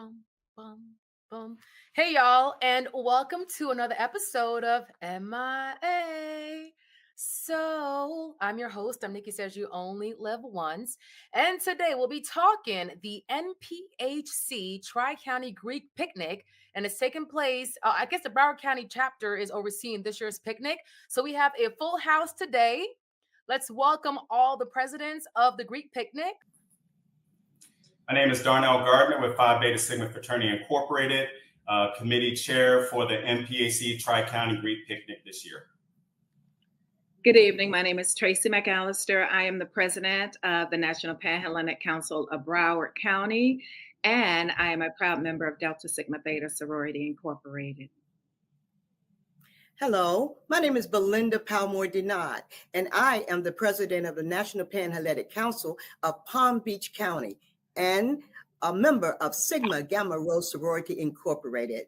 Bum, bum, bum. Hey, y'all, and welcome to another episode of MIA. I'm your host. I'm Nikki Says You Only Live Once. And today we'll be talking the NPHC Tri County Greek Picnic. And it's taking place, I guess the Broward County chapter is overseeing this year's picnic. So we have a full house today. Let's welcome all the presidents of the Greek Picnic. My name is Darnell Gardner with Phi Beta Sigma Fraternity Incorporated, committee chair for the MPAC Tri-County Greek Picnic this year. Good evening. My name is Tracy McAllister. I am the president of the National Panhellenic Council of Broward County, and I am a proud member of Delta Sigma Theta Sorority Incorporated. Hello, my name is Belinda Palmore Denard, and I am the president of the National Panhellenic Council of Palm Beach County and a member of Sigma Gamma Rho Sorority Incorporated.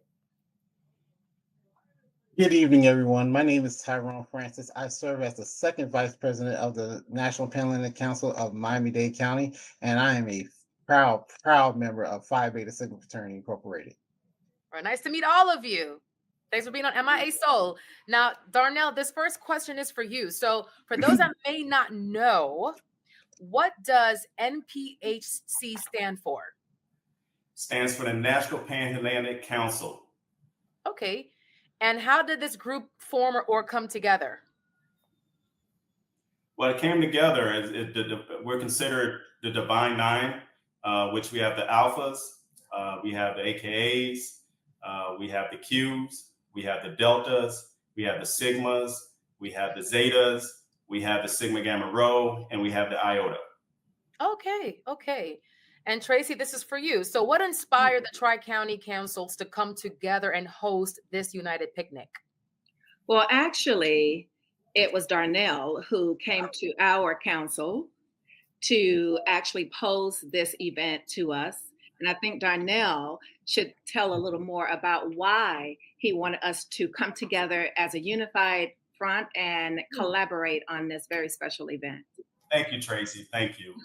Good evening, everyone. My name is Tyrone Francis. I serve as the second vice president of the National Panhellenic Council of Miami-Dade County, and I am a proud member of Phi Beta Sigma Fraternity Incorporated. All right, nice to meet all of you. Thanks for being on MIA Soul. Now, Darnell, this first question is for you. So for those that may not know, what does NPHC stand for? Stands for the National Panhellenic Council. Okay. And how did this group form or come together? Well, it came together we're considered the Divine Nine, which we have the Alphas, we have the AKAs, we have the Qs, we have the Deltas, we have the Sigmas, we have the Zetas, we have the Sigma Gamma Rho, and we have the Iota. Okay. And Tracy, this is for you. So what inspired the Tri-County Councils to come together and host this United Picnic? Well, actually, it was Darnell who came to our council to actually pose this event to us. And I think Darnell should tell a little more about why he wanted us to come together as a unified front and collaborate on this very special event. Thank you, Tracy. Thank you.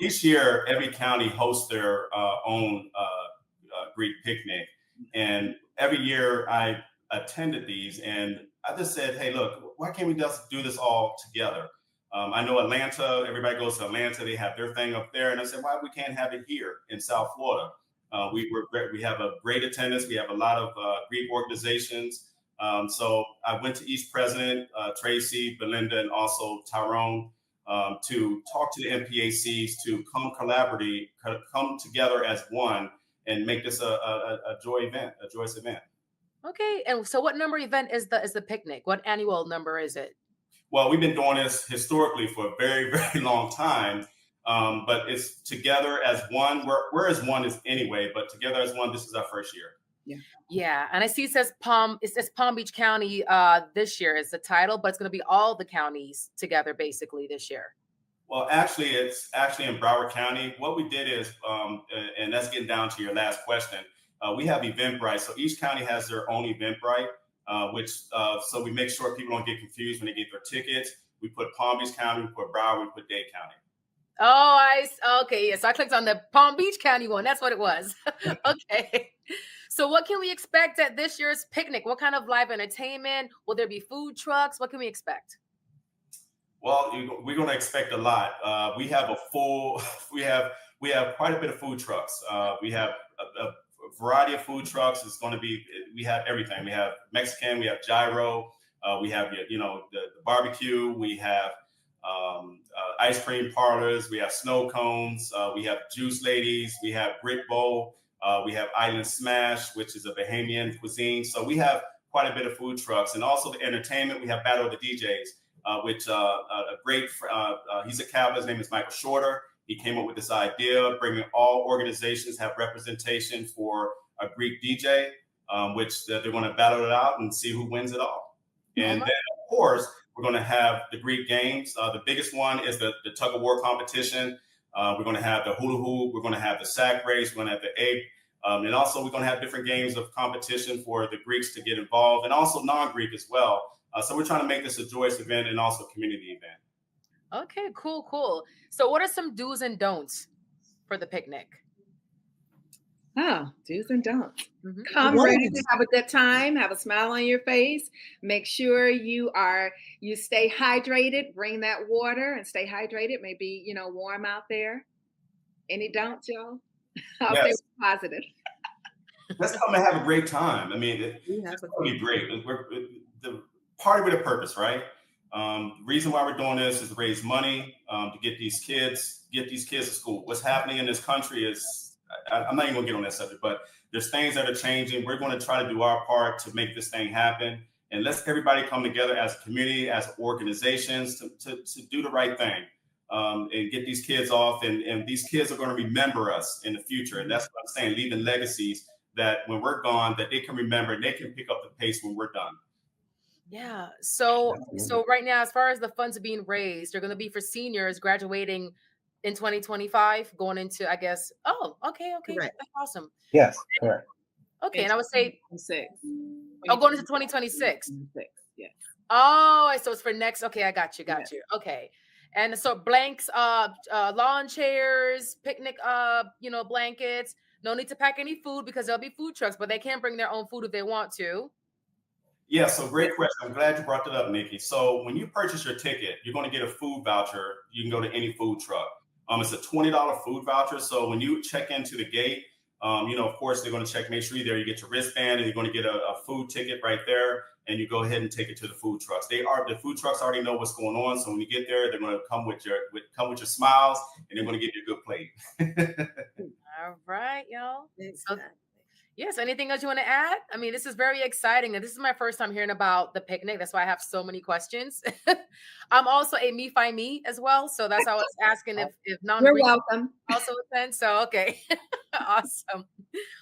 Each year, every county hosts their own Greek picnic. And every year I attended these and I just said, hey, look, why can't we just do this all together? I know Atlanta, everybody goes to Atlanta, they have their thing up there. And I said, why we can't have it here in South Florida? We have a great attendance. We have a lot of Greek organizations. So I went to each president, Tracy, Belinda, and also Tyrone, to talk to the MPACs to come together as one and make this a joyous event. Okay, and so what number event is the picnic? What annual number is it? Well, we've been doing this historically for a very, very long time, but it's together as one. We're as one as anyway, but together as one, this is our first year. Yeah, and I see it says Palm Beach County this year is the title, but it's going to be all the counties together basically this year. Well, actually, it's actually in Broward County. What we did is, and that's getting down to your last question, we have Eventbrite. So each county has their own Eventbrite, so we make sure people don't get confused when they get their tickets. We put Palm Beach County, we put Broward, we put Dade County. Okay, yes. So I clicked on the Palm Beach County one. That's what it was. Okay. So what can we expect at this year's picnic? What kind of live entertainment? Will there be food trucks? What can we expect? Well, we're going to expect a lot. We have quite a bit of food trucks. We have a variety of food trucks. We have everything. We have Mexican, we have gyro, we have the barbecue, we have ice cream parlors, we have snow cones, we have juice ladies, we have Brit Bowl, we have Island Smash, which is a Bahamian cuisine. So we have quite a bit of food trucks, and also the entertainment. We have Battle of the DJs, which he's a cowboy. His name is Michael Shorter. He came up with this idea, bringing all organizations have representation for a Greek DJ, which they're going to battle it out and see who wins it all. And then, of course, we're going to have the Greek games. The biggest one is the tug of war competition. We're going to have the hula hoop. We're going to have the sack race. We're going to have the ape. And also, we're going to have different games of competition for the Greeks to get involved, and also non-Greek as well. So we're trying to make this a joyous event and also a community event. Okay, cool. So what are some do's and don'ts for the picnic? Oh, do's and don'ts. Mhm. Come One of ready the- to have a good time, have a smile on your face. Make sure you stay hydrated, bring that water and stay hydrated. Maybe, warm out there. Any don'ts, y'all? I'll say Yes. positive. Let's come and have a great time. I mean, We have it's a going to be great. The party with a purpose, right? The reason why we're doing this is to raise money to get these kids to school. What's happening in this country is, I'm not even going to get on that subject, but there's things that are changing. We're going to try to do our part to make this thing happen. And let's everybody come together as a community, as organizations to do the right thing. And get these kids off, and these kids are going to remember us in the future. And that's what I'm saying, leaving legacies that when we're gone, that they can remember and they can pick up the pace when we're done. Yeah. So right now, as far as the funds are being raised, they're going to be for seniors graduating in 2025, going into, I guess. Oh, okay. Correct. That's awesome. Yes, correct. Okay, and I would say, 2026. going into 2026. 2026, yeah. Oh, so it's for next. Okay, I got you. Okay. And so blanks, lawn chairs, picnic, blankets. No need to pack any food because there'll be food trucks, but they can bring their own food if they want to. Yeah, so great question. I'm glad you brought that up, Nikki. So when you purchase your ticket, you're going to get a food voucher. You can go to any food truck. It's a $20 food voucher. So when you check into the gate, of course, they're going to make sure you're there. You get your wristband and you're going to get a food ticket right there. And you go ahead and take it to the food trucks. The food trucks already know what's going on. So when you get there, they're going to come with your smiles and they're going to give you a good plate. All right, y'all. So, Exactly. yes. Anything else you want to add? I mean, this is very exciting. And this is my first time hearing about the picnic. That's why I have so many questions. I'm also a Me Find Me as well. So that's why I was asking if non You're welcome. also attend. So, okay. Awesome.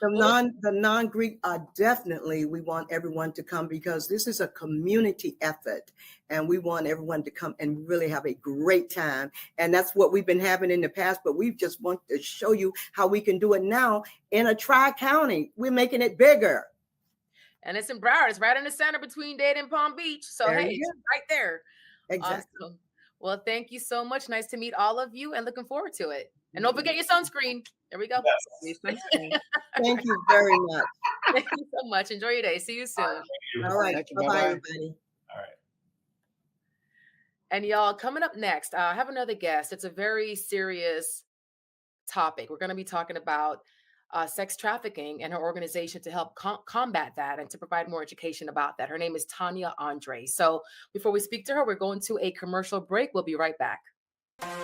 The non-Greek definitely, we want everyone to come because this is a community effort and we want everyone to come and really have a great time. And that's what we've been having in the past, but we just want to show you how we can do it now in a tri-county. We're making it bigger. And it's in Broward. It's right in the center between Dade and Palm Beach. So, There hey, you it's right there. Exactly. Awesome. Well, thank you so much. Nice to meet all of you and looking forward to it. And don't forget your sunscreen. There we go. Yes. Thank you very much. Thank you so much. Enjoy your day. See you soon. All right. Thank you. Bye-bye, Bye-bye. everybody. All right. And y'all, coming up next, I have another guest. It's a very serious topic. We're going to be talking about sex trafficking and her organization to help combat that and to provide more education about that. Her name is Tania Andre. So before we speak to her, we're going to a commercial break. We'll be right back.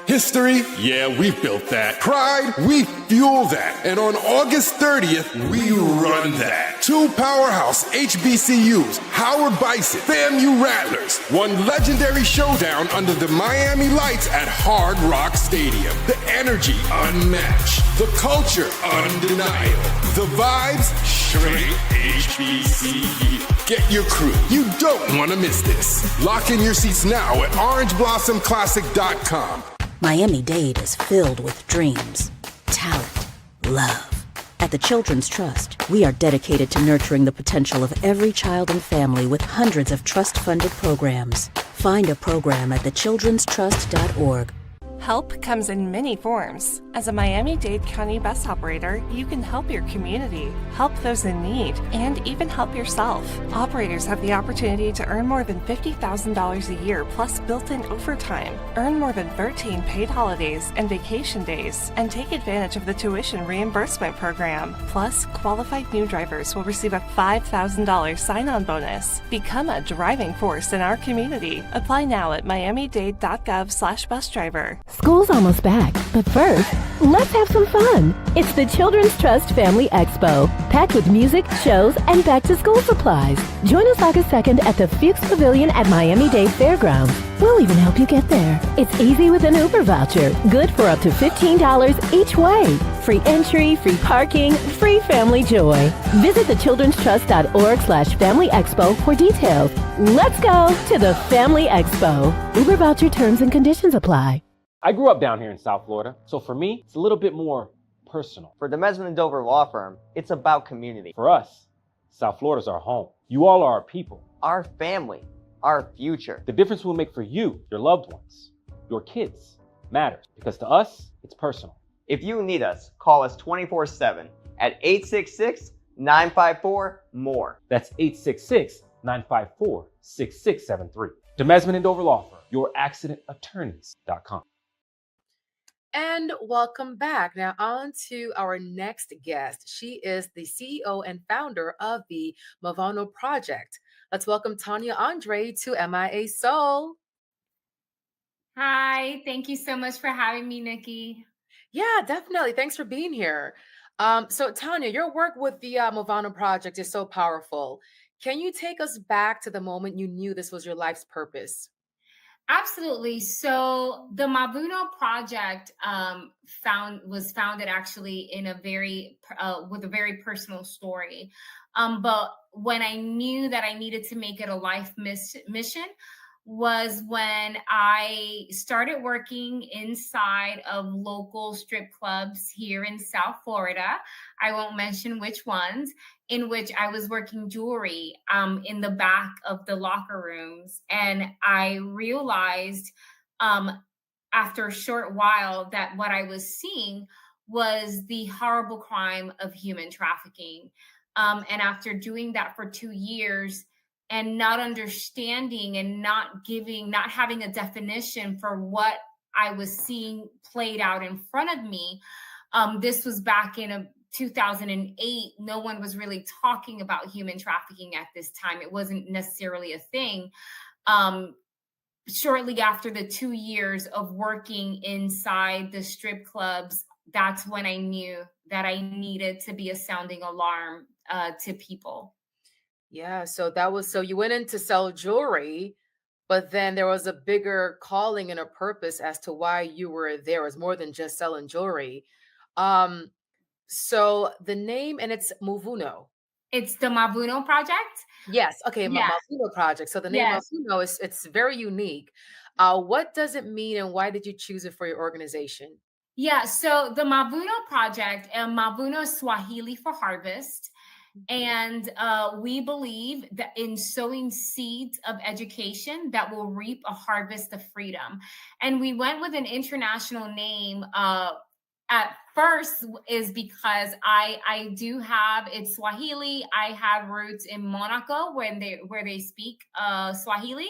History? Yeah, we built that. Pride? We fuel that. And on August 30th, we run that. Two powerhouse HBCUs, Howard Bison, FAMU Rattlers, one legendary showdown under the Miami lights at Hard Rock Stadium. The energy unmatched. The culture undeniable. The vibes straight HBCU. Get your crew. You don't want to miss this. Lock in your seats now at orangeblossomclassic.com. Miami-Dade is filled with dreams, talent, love. At the Children's Trust, we are dedicated to nurturing the potential of every child and family with hundreds of trust-funded programs. Find a program at thechildrenstrust.org. Help comes in many forms. As a Miami-Dade County bus operator, you can help your community, help those in need, and even help yourself. Operators have the opportunity to earn more than $50,000 a year plus built-in overtime, earn more than 13 paid holidays and vacation days, and take advantage of the tuition reimbursement program. Plus, qualified new drivers will receive a $5,000 sign-on bonus. Become a driving force in our community. Apply now at miamidade.gov/busdriver. School's almost back, but first, let's have some fun. It's the Children's Trust Family Expo, packed with music, shows, and back-to-school supplies. Join us August 2nd at the Fuchs Pavilion at Miami-Dade Fairgrounds. We'll even help you get there. It's easy with an Uber voucher, good for up to $15 each way. Free entry, free parking, free family joy. Visit thechildrenstrust.org/Family Expo for details. Let's go to the Family Expo. Uber voucher terms and conditions apply. I grew up down here in South Florida, so for me, it's a little bit more personal. For the Mesman and Dover Law Firm, it's about community. For us, South Florida's our home. You all are our people. Our family, our future. The difference we'll make for you, your loved ones, your kids, matters. Because to us, it's personal. If you need us, call us 24/7. at 866-954-MORE. That's 866-954-6673. Demesman and Dover Law Firm, youraccidentattorneys.com. And welcome back. Now, on to our next guest. She is the CEO and founder of the Mavano Project. Let's welcome Tania Andre to MIA Soul. Hi, thank you so much for having me, Nikki. Yeah, definitely. Thanks for being here. So, Tania, your work with the Mavano Project is so powerful. Can you take us back to the moment you knew this was your life's Absolutely. So the Mavuno Project was founded actually in a very with a very personal story. But when I knew that I needed to make it a life mission was when I started working inside of local strip clubs here in South Florida. I won't mention which ones, in which I was working jewelry in the back of the locker rooms. And I realized after a short while that what I was seeing was the horrible crime of human trafficking. And after doing that for 2 years, and not understanding and not having a definition for what I was seeing played out in front of me. This was back in 2008. No one was really talking about human trafficking at this time. It wasn't necessarily a thing. Shortly after the 2 years of working inside the strip clubs, that's when I knew that I needed to be a sounding alarm to people. Yeah, so you went in to sell jewelry, but then there was a bigger calling and a purpose as to why you were there. It was more than just selling jewelry. So the name, and it's Mavuno. It's the Mavuno Project? Yes. Okay, Yeah. Mavuno Project. So the name Yes. Mavuno it's very unique. What does it mean, and why did you choose it for your organization? Yeah, so the Mavuno Project, Mavuno is Swahili for harvest. And we believe that in sowing seeds of education that will reap a harvest of freedom. And we went with an international name at first is because I do have, it's Swahili. I have roots in Monaco where they speak Swahili.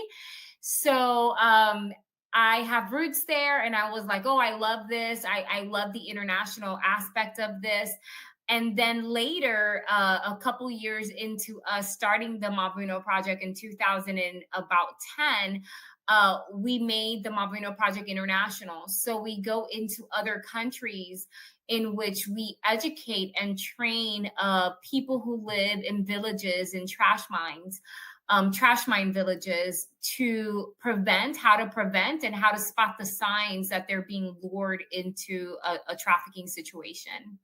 So I have roots there, and I was like, oh, I love this. I love the international aspect of this. And then later, a couple years into us starting the Mavuno Project in 2010, we made the Mavuno Project International. So we go into other countries in which we educate and train people who live in villages and trash mine villages how to prevent and how to spot the signs that they're being lured into a trafficking situation.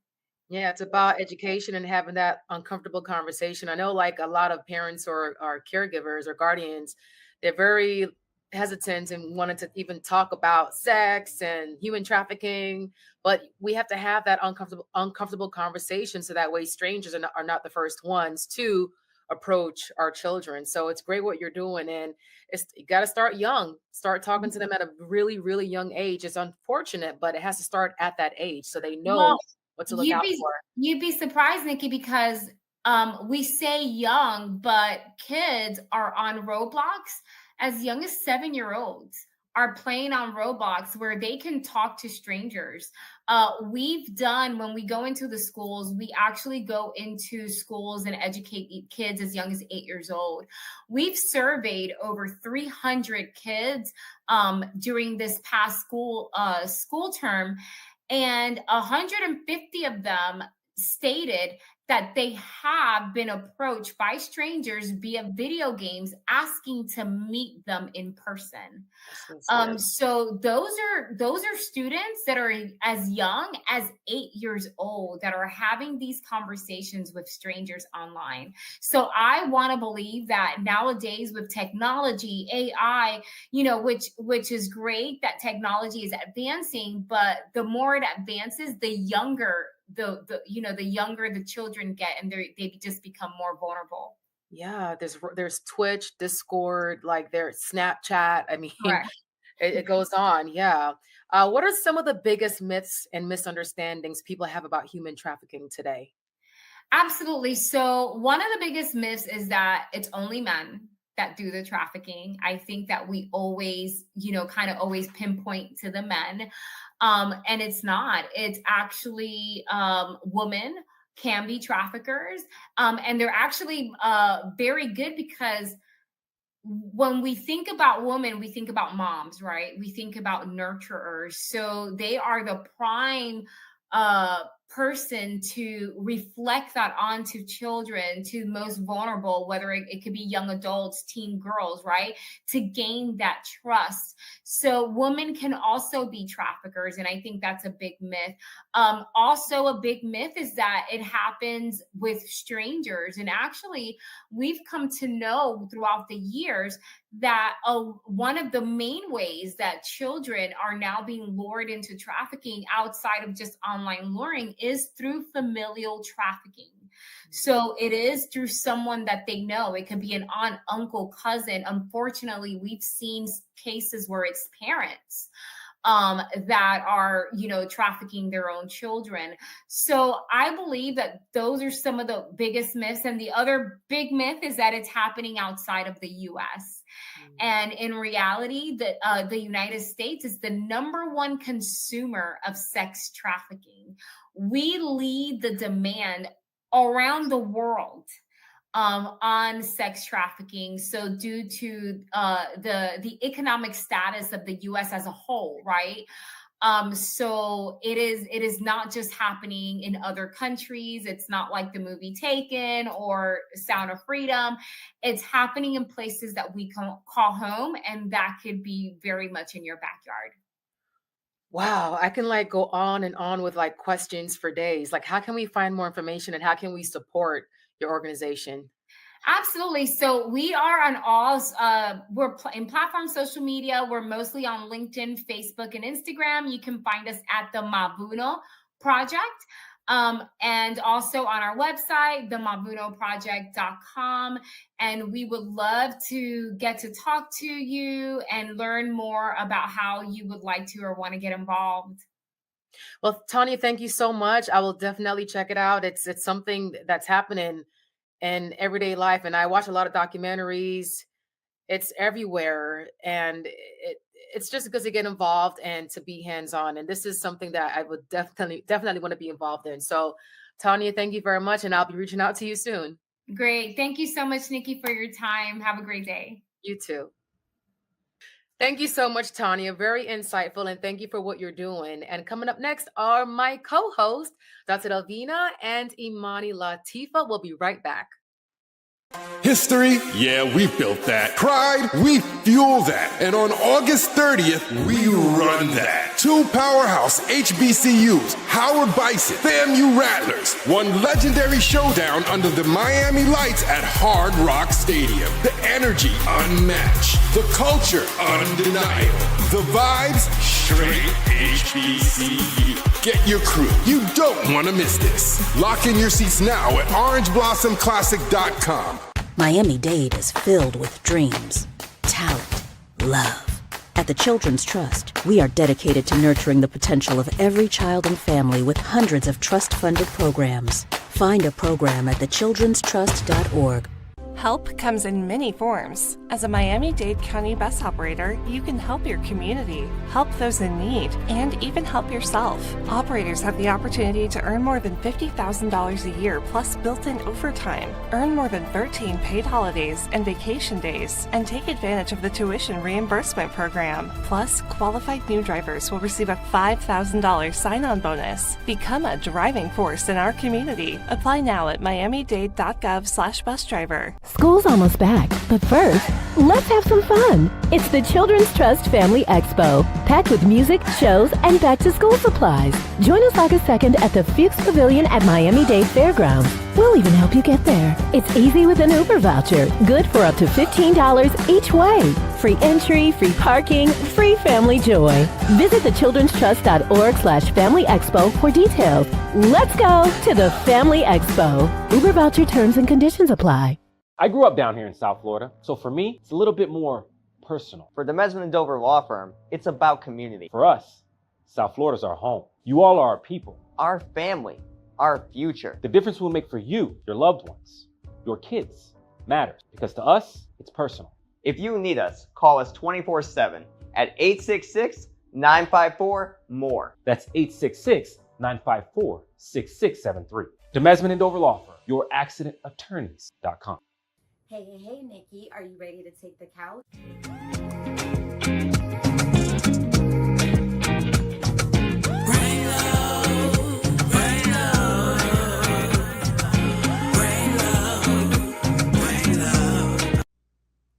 Yeah, it's about education and having that uncomfortable conversation. I know, like, a lot of parents or caregivers or guardians, they're very hesitant and wanted to even talk about sex and human trafficking, but we have to have that uncomfortable conversation so that way strangers are not the first ones to approach our children. So it's great what you're doing, and you got to start young. Start talking to them at a really, really young age. It's unfortunate, but it has to start at that age so they know. Well, what to look out for. You'd be surprised, Nikki, because we say young, but kids are on Roblox as young as 7-year-olds are playing on Roblox where they can talk to strangers. When we go into the schools, we actually go into schools and educate kids as young as 8 years old. We've surveyed over 300 kids during this past school term. And 150 of them stated that they have been approached by strangers via video games asking to meet them in person. So those are students that are as young as 8 years old that are having these conversations with strangers online. So I want to believe that nowadays with technology, AI, which is great that technology is advancing, but the more it advances, the younger the younger the children get, and they just become more vulnerable. Yeah, there's Twitch, Discord, like there's Snapchat. I mean, it goes on. Yeah. What are some of the biggest myths and misunderstandings people have about human trafficking today? Absolutely. So one of the biggest myths is that it's only men that do the trafficking. I think that we always, kind of always pinpoint to the men. And it's not. It's actually women can be traffickers. And they're actually very good because when we think about women, we think about moms, right? We think about nurturers. So they are the prime person to reflect that onto children, to the most vulnerable, whether it could be young adults, teen girls, right? To gain that trust. So women can also be traffickers. And I think that's a big myth. Also a big myth is that it happens with strangers. And actually, we've come to know throughout the years that one of the main ways that children are now being lured into trafficking outside of just online luring is through familial trafficking. So it is through someone that they know. It could be an aunt, uncle, cousin. Unfortunately, we've seen cases where it's parents that are, trafficking their own children. So I believe that those are some of the biggest myths. And the other big myth is that it's happening outside of the US. And in reality, the United States is the #1 consumer of sex trafficking. We lead the demand around the world on sex trafficking. So due to the economic status of the US as a whole, right? So it is not just happening in other countries. It's not like the movie Taken or Sound of Freedom. It's happening in places that we call home, and that could be very much in your backyard. Wow, I can go on and on with questions for days. How can we find more information and how can we support your organization? Absolutely. So we are on all, we're in platform social media. We're mostly on LinkedIn, Facebook, and Instagram. You can find us at the Mavuno Project. And also on our website, themavunoproject.com. And we would love to get to talk to you and learn more about how you would like to or want to get involved. Well, Tania, thank you so much. I will definitely check it out. It's something that's happening in everyday life. And I watch a lot of documentaries. It's everywhere. And it's just good to get involved and to be hands-on. And this is something that I would definitely want to be involved in. So Tania, thank you very much. And I'll be reaching out to you soon. Great. Thank you so much, Nikki, for your time. Have a great day. You too. Thank you so much, Tania. Very insightful. And thank you for what you're doing. And coming up next are my co-hosts, Dr. Delvena and Imani Latifa. We'll be right back. History? Yeah, we built that. Pride? We fuel that. And on August 30th, we run that. 2 powerhouse HBCUs, Howard Bison, FAMU Rattlers, one legendary showdown under the Miami lights at Hard Rock Stadium. The energy unmatched. The culture undeniable. The vibes straight HBCU. Get your crew. You don't want to miss this. Lock in your seats now at orangeblossomclassic.com. Miami-Dade is filled with dreams, talent, love. At the Children's Trust, we are dedicated to nurturing the potential of every child and family with hundreds of trust-funded programs. Find a program at thechildrenstrust.org. Help comes in many forms. As a Miami-Dade County bus operator, you can help your community, help those in need, and even help yourself. Operators have the opportunity to earn more than $50,000 a year plus built-in overtime, earn more than 13 paid holidays and vacation days, and take advantage of the tuition reimbursement program. Plus, qualified new drivers will receive a $5,000 sign-on bonus. Become a driving force in our community. Apply now at miamidade.gov/busdriver. School's almost back, but first, let's have some fun. It's the Children's Trust Family Expo, packed with music, shows, and back-to-school supplies. Join us August 2nd at the Fuchs Pavilion at Miami-Dade Fairgrounds. We'll even help you get there. It's easy with an Uber voucher, good for up to $15 each way. Free entry, free parking, free family joy. Visit thechildrenstrust.org/Family Expo for details. Let's go to the Family Expo. Uber voucher terms and conditions apply. I grew up down here in South Florida, so for me, it's a little bit more personal. For the Mesman and Dover law firm, it's about community. For us, South Florida's our home. You all are our people. Our family. our future. The difference we'll make for you, your loved ones, your kids matters, because to us, it's personal. If you need us, call us 24/7 at 866-954-MORE. That's 866-954-6673. Demesman and Dover Law Firm, youraccidentattorneys.com. Hey, Nikki, are you ready to take the couch?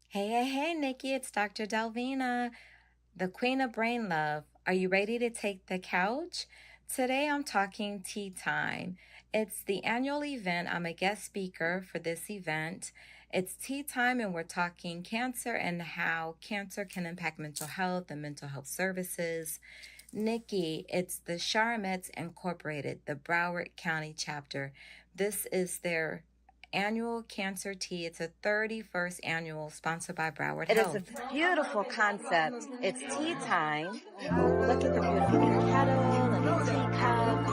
Hey, Nikki, it's Dr. Delvena, the Queen of Brain Love. Are you ready to take the couch? Today I'm talking tea time. It's the annual event. I'm a guest speaker for this event. It's tea time and we're talking cancer and how cancer can impact mental health and mental health services. Nikki, it's the Charmettes Incorporated, the Broward County chapter. This is their annual cancer tea. It's a 31st annual sponsored by Broward Health. It is a beautiful concept. It's tea time. Look at the beautiful kettle and the teacup.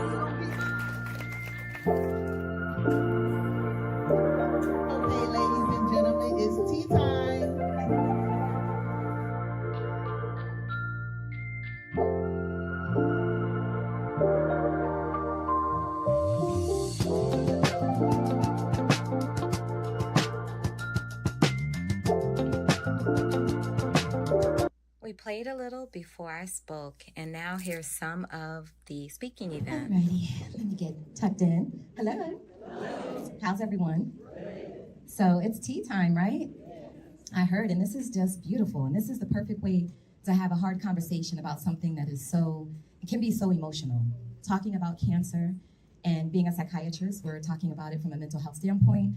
Okay, ladies and gentlemen, it's tea time. We played a little before I spoke, and now here's some of the speaking event. Alrighty, let me get tucked in. Hello. How's everyone? So it's tea time, right? I heard, and this is just beautiful. And this is the perfect way to have a hard conversation about something that is it can be so emotional. Talking about cancer and being a psychiatrist, we're talking about it from a mental health standpoint,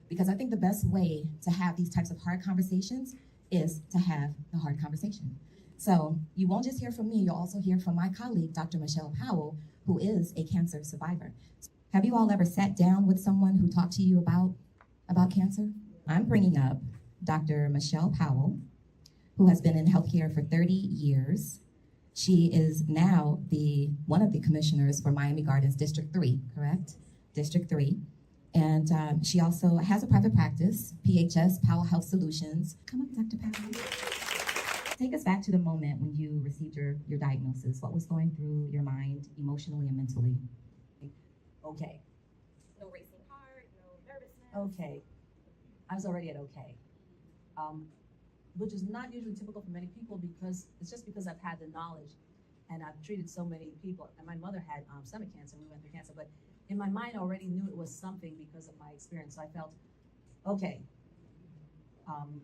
because I think the best way to have these types of hard conversations is to have the hard conversation. So you won't just hear from me, you'll also hear from my colleague, Dr. Michelle Powell, who is a cancer survivor. Have you all ever sat down with someone who talked to you about cancer? I'm bringing up Dr. Michelle Powell, who has been in healthcare for 30 years. She is now one of the commissioners for Miami Gardens District 3, correct? District 3. And she also has a private practice, PHS, Powell Health Solutions. Come up, Dr. Powell. Take us back to the moment when you received your diagnosis. What was going through your mind emotionally and mentally? Okay. No racing heart, no nervousness. Okay. I was already at okay. Which is not usually typical for many people, because it's just because I've had the knowledge and I've treated so many people. And my mother had stomach cancer, we went through cancer, but in my mind I already knew it was something because of my experience. So I felt okay,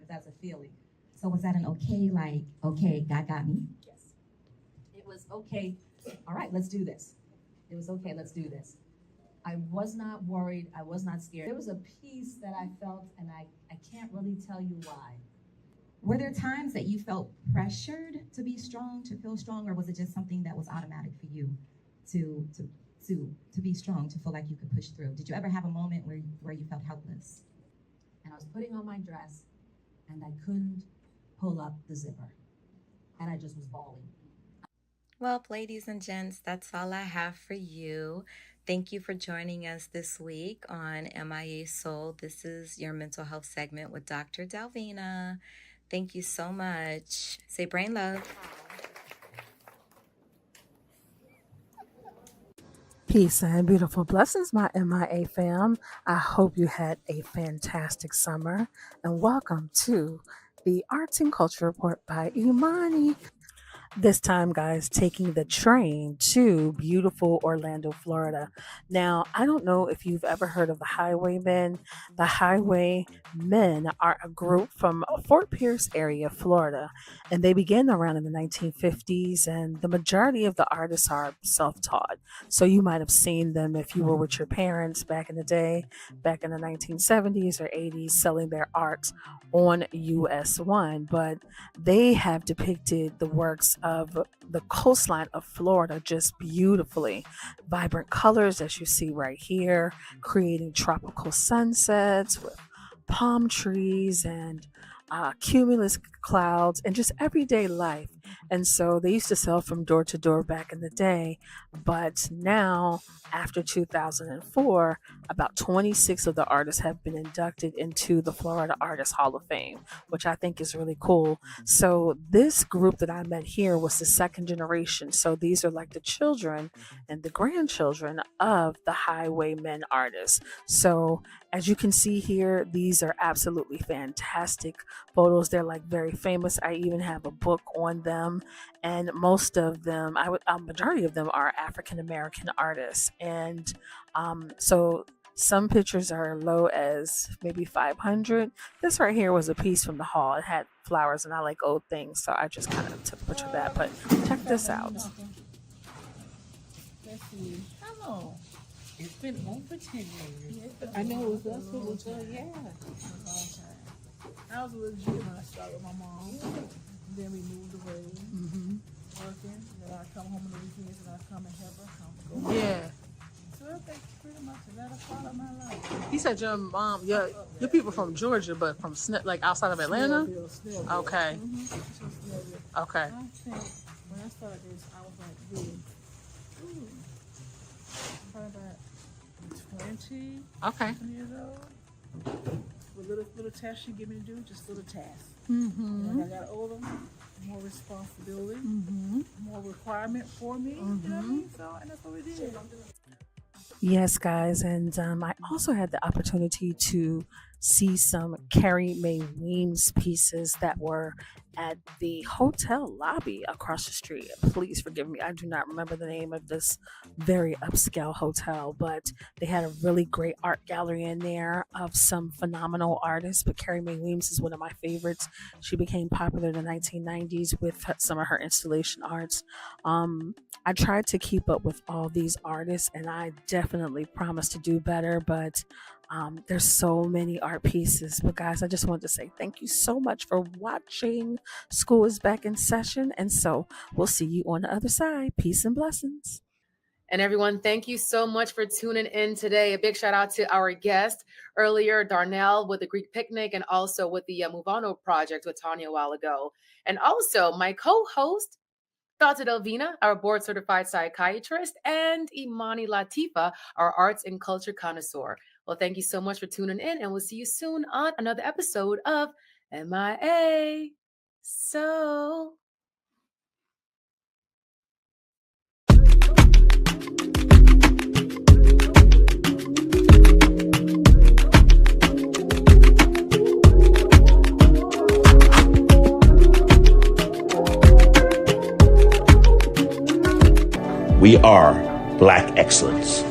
if that's a feeling. So was that an okay, like, okay, God got me? Yes. It was okay, all right, let's do this. It was okay, let's do this. I was not worried, I was not scared. There was a peace that I felt, and I can't really tell you why. Were there times that you felt pressured to be strong, to feel strong, or was it just something that was automatic for you to be strong, to feel like you could push through? Did you ever have a moment where you felt helpless? And I was putting on my dress, and I couldn't pull up the zipper, and I just was bawling. Well, ladies and gents, that's all I have for you. Thank you for joining us this week on MIA Soul. This is your mental health segment with Dr. Delvena. Thank you so much. Say brain love. Peace and beautiful blessings, my MIA fam. I hope you had a fantastic summer, and welcome to the Arts and Culture Report by Imani. This time, guys, taking the train to beautiful Orlando, Florida. Now, I don't know if you've ever heard of the Highwaymen. The Highwaymen are a group from Fort Pierce area, Florida, and they began around in the 1950s, and the majority of the artists are self-taught. So you might have seen them if you were with your parents back in the day, back in the 1970s or 80s, selling their art on US 1, but they have depicted the works of the coastline of Florida just beautifully. Vibrant colors, as you see right here, creating tropical sunsets with palm trees and cumulus clouds, and just everyday life. And so they used to sell from door to door back in the day. But now, after 2004, about 26 of the artists have been inducted into the Florida Artists Hall of Fame, which I think is really cool. So this group that I met here was the second generation. So these are like the children and the grandchildren of the Highwaymen artists. So as you can see here, these are absolutely fantastic photos. They're like very famous. I even have a book on them, and most of them, a majority of them are African American artists. And so some pictures are low as maybe 500. This right here was a piece from the hall. It had flowers, and I like old things, so I just kind of took a picture of that. But check this out. Let's see. Hello. It's been over 10 years. I know it was us, but it was yeah. I was legit when I started with my mom. Then we moved away, working. Then I come home on the weekends and I come and help her. Yeah. So that's pretty much that a part of my life. He said your mom, your people from Georgia, but from like outside of Atlanta. Snellville. Okay. Okay. I think when I started this, I was like, really, probably about 20. Okay. 20 years old. With little tasks she give me to do, just little tasks. Mm-hmm. As I got older, more responsibility, more requirement for me. You know what I mean? So, and that's what we did. Yes, guys, and I also had the opportunity to see some Carrie Mae Weems pieces that were at the hotel lobby across the street. Please forgive me, I do not remember the name of this very upscale hotel, but they had a really great art gallery in there of some phenomenal artists. But Carrie Mae Weems is one of my favorites. She became popular in the 1990s with some of her installation arts. I tried to keep up with all these artists, and I definitely promised to do better, but there's so many art pieces. But guys, I just wanted to say thank you so much for watching. School is back in session, and so we'll see you on the other side. Peace and blessings. And everyone, thank you so much for tuning in today. A big shout out to our guest earlier, Darnell, with the Greek Picnic, and also with the Movano project with Tania a while ago. And also my co-host, Dr. Delvena, our board certified psychiatrist, and Imani Latifa, our arts and culture connoisseur. Well, thank you so much for tuning in, and we'll see you soon on another episode of MIA. So. We are Black excellence.